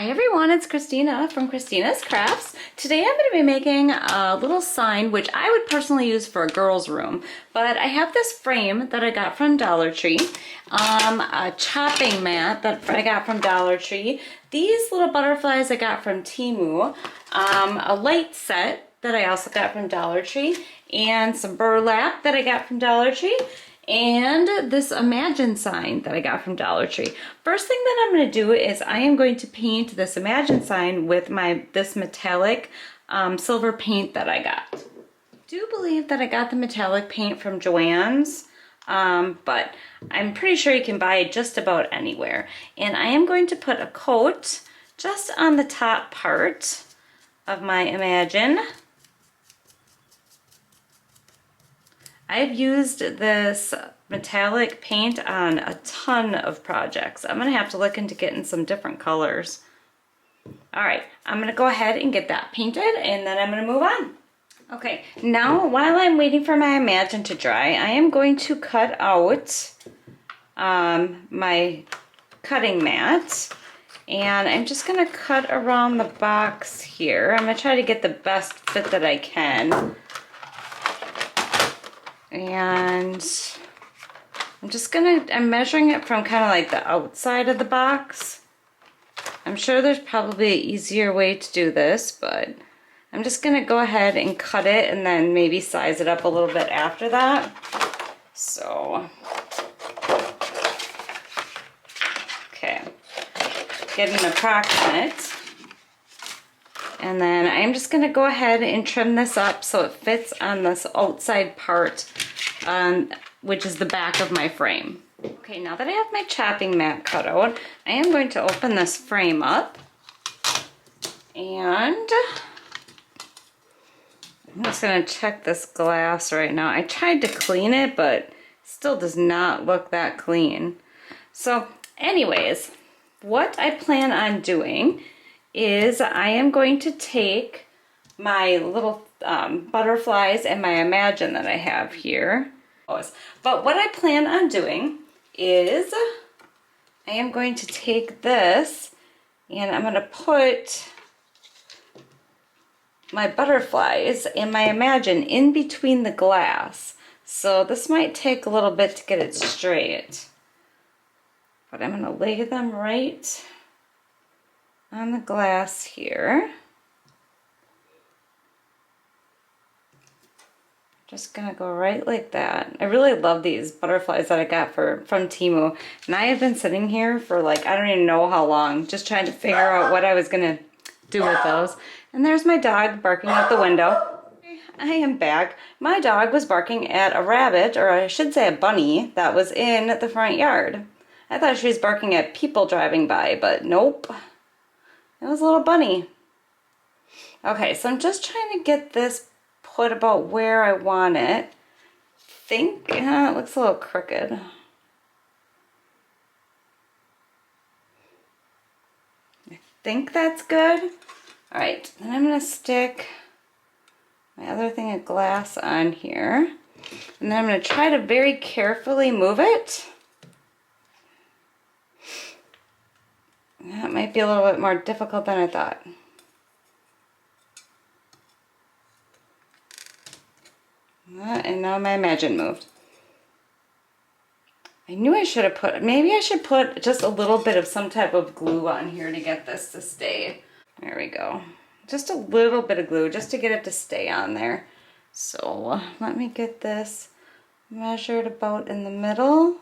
Hi everyone, it's Kristina from Kristina's Crafts. Today I'm going to be making a little sign which I would personally use for a girl's room, but I have this frame that I got from Dollar Tree, a chopping mat that I got from Dollar Tree, these little butterflies I got from TEMU, a light set that I also got from Dollar Tree, and some burlap that I got from Dollar Tree, and this Imagine sign that I got from Dollar Tree. First thing that I'm going to do is I am going to paint this Imagine sign with this metallic silver paint that I got. I do believe that I got the metallic paint from Joann's, but I'm pretty sure you can buy it just about anywhere. And I am going to put a coat just on the top part of my Imagine. I've used this metallic paint on a ton of projects. I'm gonna have to look into getting some different colors. All right, I'm gonna go ahead and get that painted and then I'm gonna move on. Okay, now while I'm waiting for my Imagine to dry, I am going to cut out my cutting mat. And I'm just gonna cut around the box here. I'm gonna try to get the best fit that I can. And I'm measuring it from kind of like the outside of the box. I'm sure there's probably an easier way to do this, but I'm just gonna go ahead and cut it and then maybe size it up a little bit after that. So, okay, get an approximate. And then I'm just going to go ahead and trim this up so it fits on this outside part, which is the back of my frame. Okay, now that I have my chopping mat cut out, I am going to open this frame up. And I'm just going to check this glass right now. I tried to clean it, but it still does not look that clean. So anyways, what I plan on doing is I am going to take my little butterflies and my Imagine that I have here. But what I plan on doing is I am going to take this and I'm going to put my butterflies and my Imagine in between the glass. So this might take a little bit to get it straight. But I'm going to lay them right on the glass here. Just gonna go right like that. I really love these butterflies that I got from TEMU, and I have been sitting here for like I don't even know how long just trying to figure out what I was gonna do with those. And there's my dog barking out the window. I am back. My dog was barking at a rabbit, or I should say a bunny, that was in the front yard. I thought she was barking at people driving by, but nope. It was a little bunny. Okay, so I'm just trying to get this put about where I want it. It looks a little crooked. I think that's good. All right, then I'm gonna stick my other thing of glass on here. And then I'm gonna try to very carefully move it. That might be a little bit more difficult than I thought. And now my Imagine moved. I knew I should have maybe I should put just a little bit of some type of glue on here to get this to stay. There we go. Just a little bit of glue just to get it to stay on there. So let me get this measured about in the middle.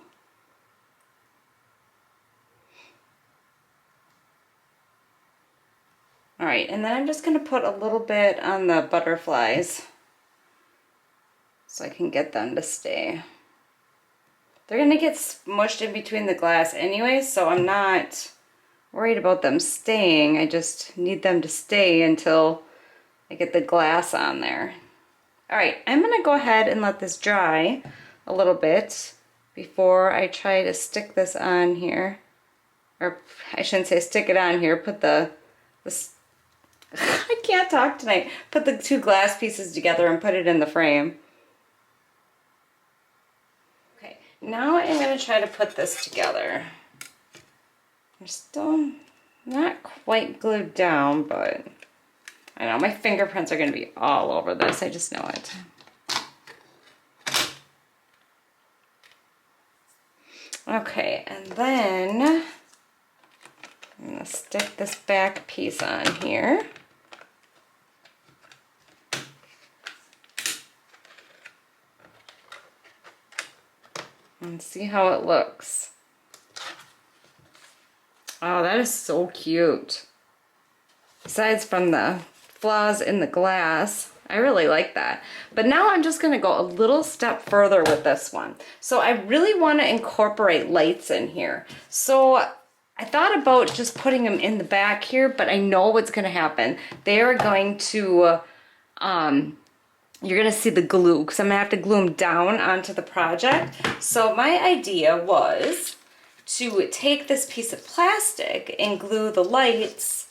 All right, and then I'm just gonna put a little bit on the butterflies so I can get them to stay. They're gonna get smushed in between the glass anyway, so I'm not worried about them staying. I just need them to stay until I get the glass on there. All right, I'm gonna go ahead and let this dry a little bit before I try to stick this on here. Or I shouldn't say stick it on here, put I can't talk tonight. Put the two glass pieces together and put it in the frame. Okay, now I'm going to try to put this together. There's still not quite glued down, but I know my fingerprints are gonna be all over this. I just know it. Okay, and then I'm gonna stick this back piece on here. And see how it looks. Oh, that is so cute. Besides from the flaws in the glass, I really like that. But now I'm just gonna go a little step further with this one. So I really wanna incorporate lights in here. So I thought about just putting them in the back here, but I know what's gonna happen. They are going to, you're gonna see the glue, because I'm gonna have to glue them down onto the project. So my idea was to take this piece of plastic and glue the lights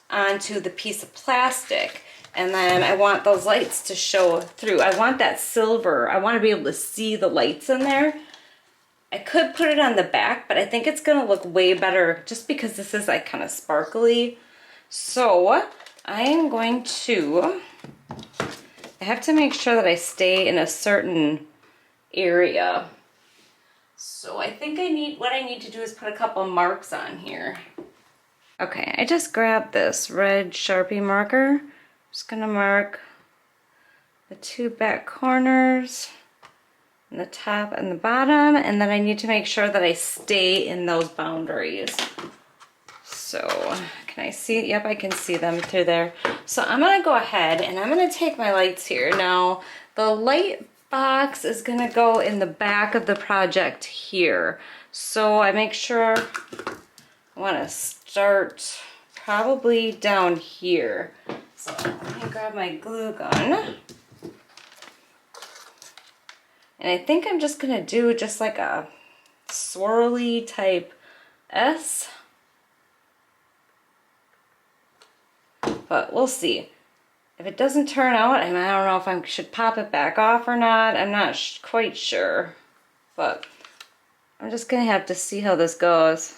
onto the piece of plastic. And then I want those lights to show through. I want that silver. I want to be able to see the lights in there. I could put it on the back, but I think it's going to look way better just because this is like kind of sparkly. So I am going to, I have to make sure that I stay in a certain area. So I think what I need to do is put a couple marks on here. Okay, I just grabbed this red Sharpie marker. I'm just gonna mark the two back corners, and the top and the bottom, and then I need to make sure that I stay in those boundaries. So, can I see? Yep, I can see them through there. So I'm gonna go ahead and I'm gonna take my lights here. Now, the light box is gonna go in the back of the project here. So I make sure I wanna start probably down here. So let me grab my glue gun. And I think I'm just gonna do just like a swirly type S. But we'll see. If it doesn't turn out, I don't know if I should pop it back off or not. I'm not quite sure. But I'm just gonna have to see how this goes.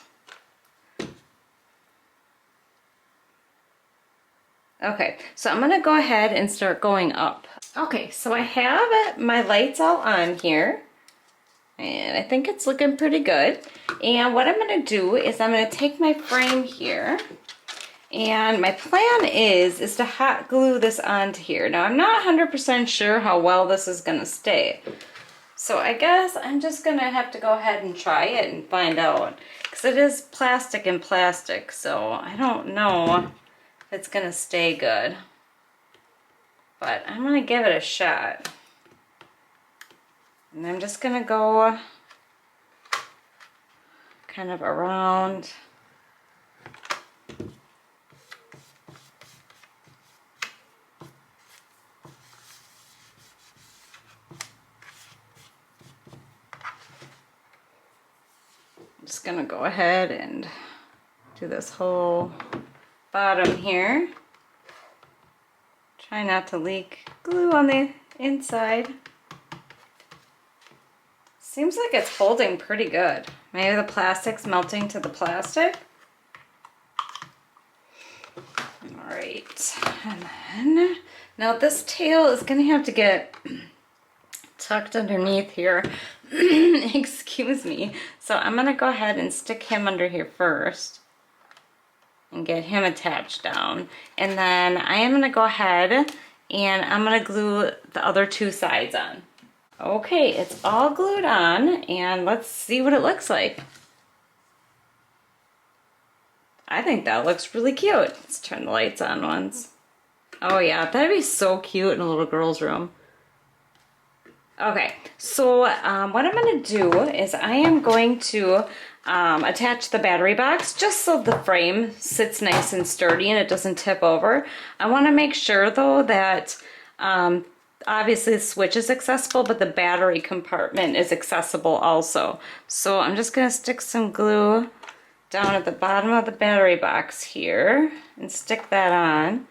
Okay, so I'm gonna go ahead and start going up. Okay, so I have my lights all on here, and I think it's looking pretty good. And what I'm gonna do is I'm gonna take my frame here, and my plan is to hot glue this onto here. Now I'm not 100% sure how well this is gonna stay. So I guess I'm just gonna have to go ahead and try it and find out. Because it is plastic and plastic, so I don't know if it's gonna stay good. But I'm gonna give it a shot. And I'm just gonna go kind of around. I'm just gonna go ahead and do this whole bottom here. Try not to leak glue on the inside. Seems like it's holding pretty good. Maybe the plastic's melting to the plastic. All right, and then now this tail is gonna have to get tucked underneath here. Excuse me. So I'm gonna go ahead and stick him under here first and get him attached down. And then I am gonna go ahead and I'm gonna glue the other two sides on. Okay, it's all glued on, and let's see what it looks like. I think that looks really cute. Let's turn the lights on once. Oh yeah, that'd be so cute in a little girl's room. Okay, so what I'm gonna do is I am going to attach the battery box just so the frame sits nice and sturdy and it doesn't tip over. I wanna make sure though that obviously the switch is accessible, but the battery compartment is accessible also. So I'm just gonna stick some glue down at the bottom of the battery box here and stick that on,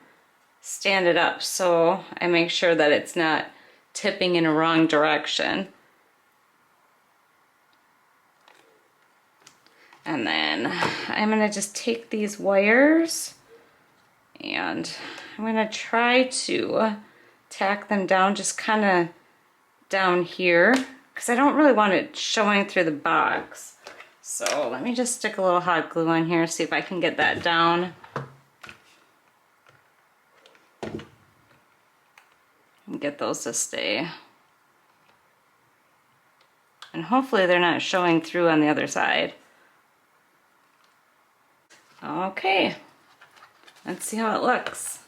stand it up so I make sure that it's not tipping in a wrong direction. And then I'm gonna just take these wires and I'm gonna try to tack them down just kind of down here because I don't really want it showing through the box. So let me just stick a little hot glue on here, see if I can get that down. And get those to stay. And hopefully they're not showing through on the other side. Okay, let's see how it looks.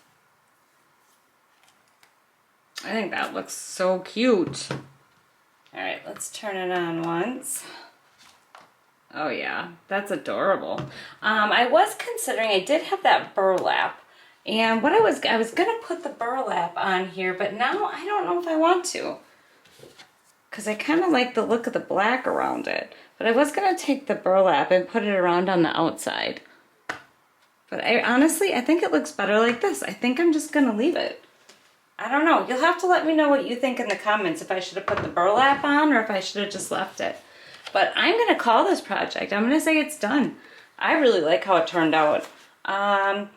I think that looks so cute. All right, let's turn it on once. Oh yeah, that's adorable. I was considering, I did have that burlap, and what I was gonna put the burlap on here, but now I don't know if I want to, because I kind of like the look of the black around it. But I was gonna take the burlap and put it around on the outside. But honestly, I think it looks better like this. I think I'm just gonna leave it. I don't know. You'll have to let me know what you think in the comments, if I should have put the burlap on or if I should have just left it. But I'm gonna call this project. I'm gonna say it's done. I really like how it turned out. Let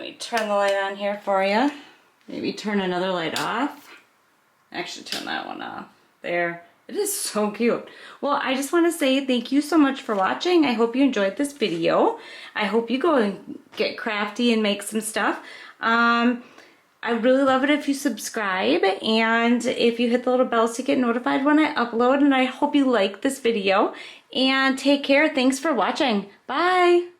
me turn the light on here for you. Maybe turn another light off. Actually, turn that one off. There. It is so cute. Well, I just want to say thank you so much for watching. I hope you enjoyed this video. I hope you go and get crafty and make some stuff. I really love it if you subscribe and if you hit the little bells to get notified when I upload, and I hope you like this video. And take care. Thanks for watching. Bye.